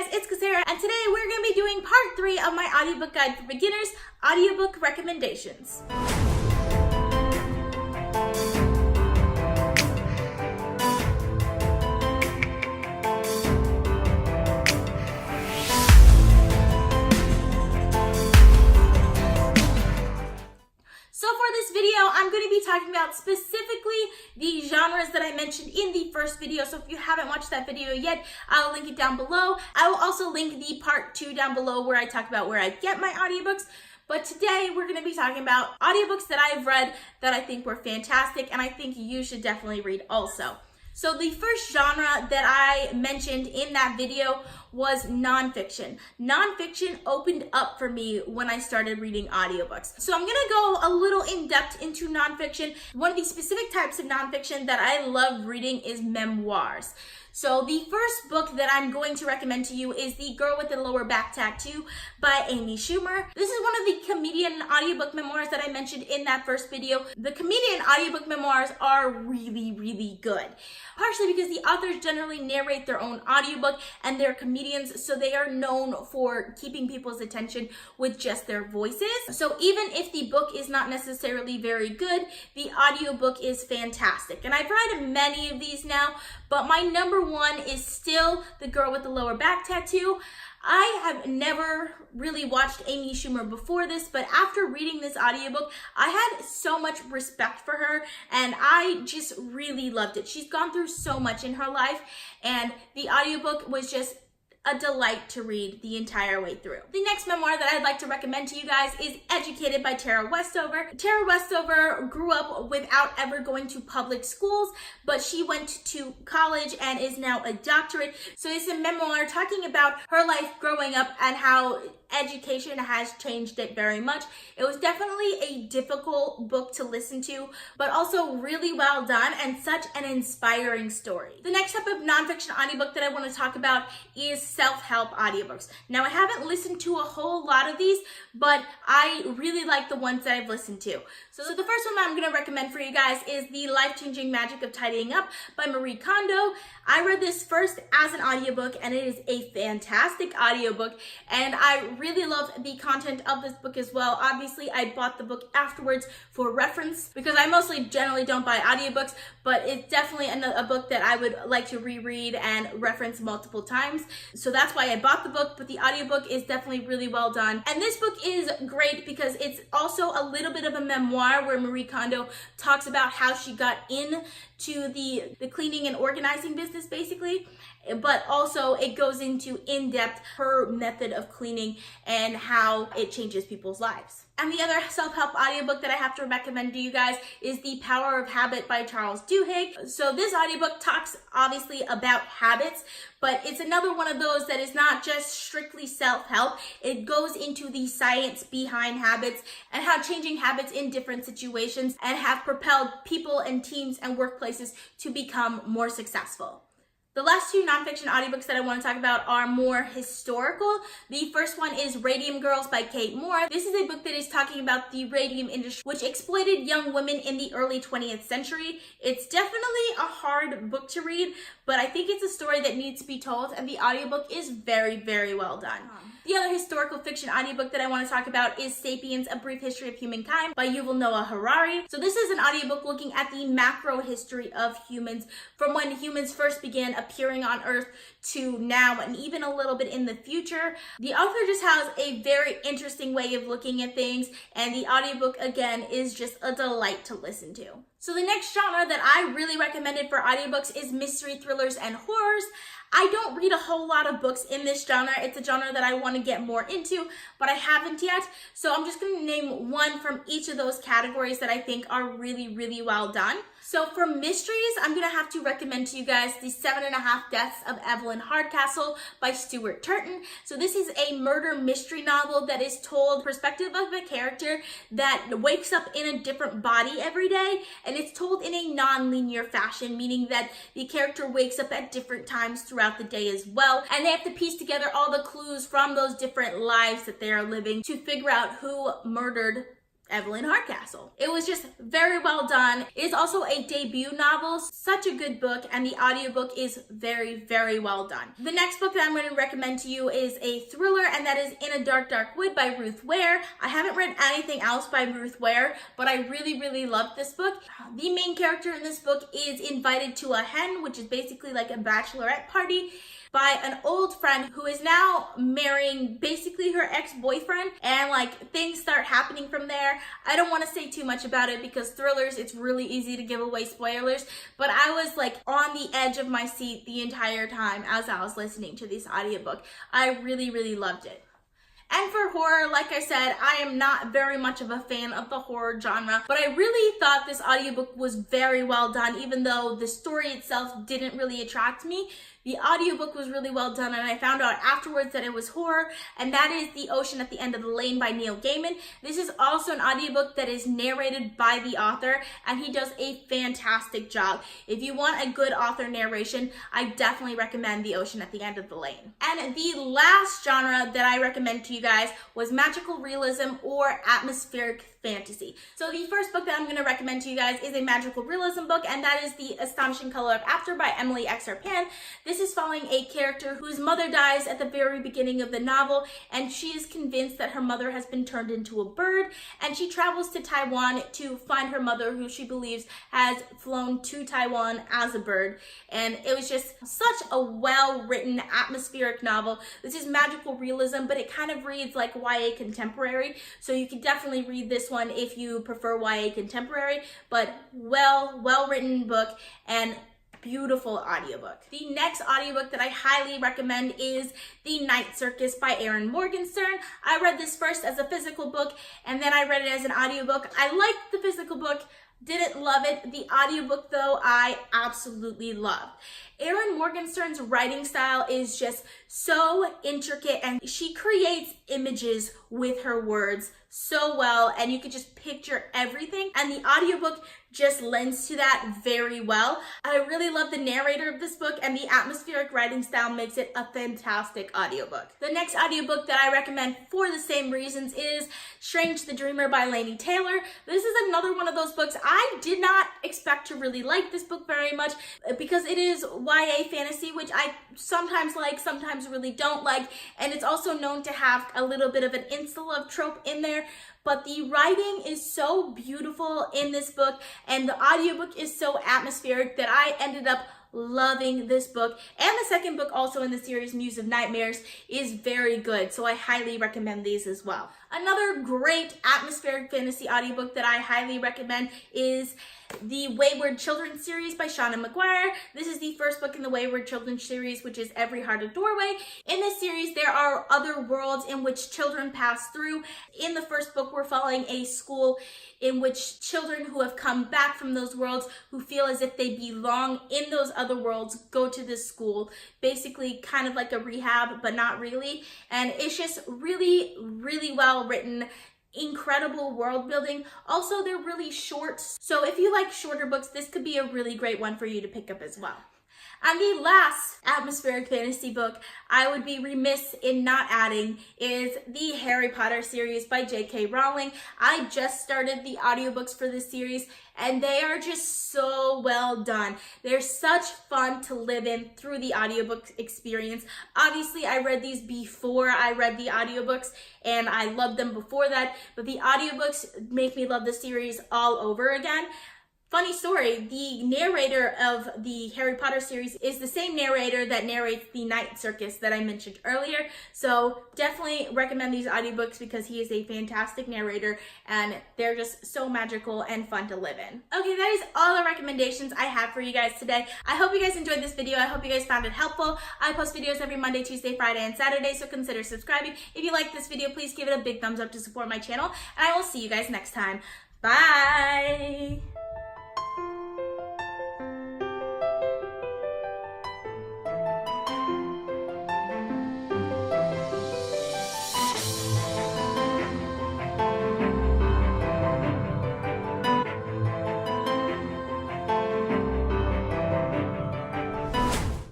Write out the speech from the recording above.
guys, it's Sarah, and today we're going to be doing part 3 of my audiobook guide for beginners, audiobook recommendations. So for this video, I'm going to be talking about specifically the genres that I mentioned in the first video. So if you haven't watched that video yet, I'll link it down below. I will also link the part 2 down below where I talk about where I get my audiobooks. But today we're going to be talking about audiobooks that I've read that I think were fantastic and I think you should definitely read also. So the first genre that I mentioned in that video was nonfiction. Nonfiction opened up for me when I started reading audiobooks. So I'm gonna go a little in depth into nonfiction. One of the specific types of nonfiction that I love reading is memoirs. So the first book that I'm going to recommend to you is The Girl with the Lower Back Tattoo by Amy Schumer. This is one of the comedian audiobook memoirs that I mentioned in that first video. The comedian audiobook memoirs are really good. Partially because the authors generally narrate their own audiobook and they're comedians, so they are known for keeping people's attention with just their voices. So even if the book is not necessarily very good, the audiobook is fantastic. And I've read many of these now, but my number one is still The Girl with the Lower Back Tattoo. I have never really watched Amy Schumer before this, but after reading this audiobook, I had so much respect for her and I just really loved it. She's gone through so much in her life and the audiobook was just a delight to read the entire way through. The next memoir that I'd like to recommend to you guys is Educated by Tara Westover. Tara Westover grew up without ever going to public schools, but she went to college and is now a doctorate. So it's a memoir talking about her life growing up and how education has changed it very much. It was definitely a difficult book to listen to, but also really well done and such an inspiring story. The next type of nonfiction audiobook that I want to talk about is self-help audiobooks. Now, I haven't listened to a whole lot of these, but I really like the ones that I've listened to. So the first one that I'm going to recommend for you guys is The Life-Changing Magic of Tidying Up by Marie Kondo. I read this first as an audiobook and it is a fantastic audiobook and I really love the content of this book as well. Obviously, I bought the book afterwards for reference because I mostly generally don't buy audiobooks, but it's definitely a book that I would like to reread and reference multiple times. So that's why I bought the book, but the audiobook is definitely really well done. And this book is great because it's also a little bit of a memoir where Marie Kondo talks about how she got into the cleaning and organizing business basically, but also it goes into in-depth her method of cleaning and how it changes people's lives. And the other self-help audiobook that I have to recommend to you guys is The Power of Habit by Charles Duhigg. So this audiobook talks obviously about habits, but it's another one of those that is not just strictly self-help. It goes into the science behind habits and how changing habits in different situations and have propelled people and teams and workplaces to become more successful. The last two nonfiction audiobooks that I want to talk about are more historical. The first one is Radium Girls by Kate Moore. This is a book that is talking about the radium industry, which exploited young women in the early 20th century. It's definitely a hard book to read, but I think it's a story that needs to be told, and the audiobook is very well done. The other historical fiction audiobook that I want to talk about is Sapiens, A Brief History of Humankind by Yuval Harari. So this is an audiobook looking at the macro history of humans from when humans first began appearing on Earth to now and even a little bit in the future. The author just has a very interesting way of looking at things, and the audiobook again is just a delight to listen to. So the next genre that I really recommended for audiobooks is mystery thrillers and horrors. I don't read a whole lot of books in this genre. It's a genre that I want to get more into, but I haven't yet. So I'm just going to name one from each of those categories that I think are really well done. So for mysteries, I'm going to have to recommend to you guys The 7.5 Deaths of Evelyn Hardcastle by Stuart Turton. So this is a murder mystery novel that is told perspective of a character that wakes up in a different body every day, and it's told in a non-linear fashion, meaning that the character wakes up at different times throughout the day as well, and they have to piece together all the clues from those different lives that they are living to figure out who murdered Evelyn Hardcastle. It was just very well done. It is also a debut novel, such a good book, and the audiobook is very, very well done. The next book that I'm going to recommend to you is a thriller, and that is In a Dark, Dark Wood by Ruth Ware. I haven't read anything else by Ruth Ware, but I really, really loved this book. The main character in this book is invited to a hen, which is basically like a bachelorette party, by an old friend who is now marrying basically her ex-boyfriend, and like things start happening from there. I don't want to say too much about it because thrillers, it's really easy to give away spoilers, but I was like on the edge of my seat the entire time as I was listening to this audiobook. I really, really loved it. And for horror, like I said, I am not very much of a fan of the horror genre, but I really thought this audiobook was very well done, even though the story itself didn't really attract me. The audiobook was really well done, and I found out afterwards that it was horror, and that is The Ocean at the End of the Lane by Neil Gaiman. This is also an audiobook that is narrated by the author, and he does a fantastic job. If you want a good author narration, I definitely recommend The Ocean at the End of the Lane. And the last genre that I recommend to you guys was magical realism or atmospheric fantasy. So the first book that I'm going to recommend to you guys is a magical realism book, and that is The Astonishing Color of After by Emily X. Pan. This is following a character whose mother dies at the very beginning of the novel, and she is convinced that her mother has been turned into a bird, and she travels to Taiwan to find her mother, who she believes has flown to Taiwan as a bird. And it was just such a well-written atmospheric novel. This is magical realism, but it kind of reads like YA contemporary, so you can definitely read this one if you prefer YA contemporary, but well-written book and beautiful audiobook. The next audiobook that I highly recommend is The Night Circus by Erin Morgenstern. I read this first as a physical book, and then I read it as an audiobook. I liked the physical book, didn't love it. The audiobook, though, I absolutely loved. Erin Morgenstern's writing style is just so intricate, and she creates images with her words so well, and you could just picture everything, and the audiobook just lends to that very well. I really love the narrator of this book, and the atmospheric writing style makes it a fantastic audiobook. The next audiobook that I recommend for the same reasons is Strange the Dreamer by Laini Taylor. This is another one of those books I did not expect to really like this book very much because it is YA fantasy, which I sometimes like, sometimes really don't like, and it's also known to have a little bit of an incel trope in there. But the writing is so beautiful in this book, and the audiobook is so atmospheric that I ended up loving this book. And the second book also in the series, Muse of Nightmares, is very good, so I highly recommend these as well. Another great atmospheric fantasy audiobook that I highly recommend is the Wayward Children's series by Seanan McGuire. This is the first book in the Wayward Children's series, which is Every Heart a Doorway. In this series, there are other worlds in which children pass through. In the first book, we're following a school in which children who have come back from those worlds, who feel as if they belong in those other worlds, go to this school, basically kind of like a rehab, but not really. And it's just really, really well written, incredible world building. Also, they're really short, so if you like shorter books, this could be a really great one for you to pick up as well. And the last atmospheric fantasy book I would be remiss in not adding is the Harry Potter series by J.K. Rowling. I just started the audiobooks for this series, and they are just so well done. They're such fun to live in through the audiobook experience. Obviously, I read these before I read the audiobooks, and I loved them before that, but the audiobooks make me love the series all over again. Funny story, the narrator of the Harry Potter series is the same narrator that narrates The Night Circus that I mentioned earlier. So definitely recommend these audiobooks because he is a fantastic narrator and they're just so magical and fun to live in. Okay, that is all the recommendations I have for you guys today. I hope you guys enjoyed this video. I hope you guys found it helpful. I post videos every Monday, Tuesday, Friday, and Saturday, so consider subscribing. If you like this video, please give it a big thumbs up to support my channel, and I will see you guys next time. Bye!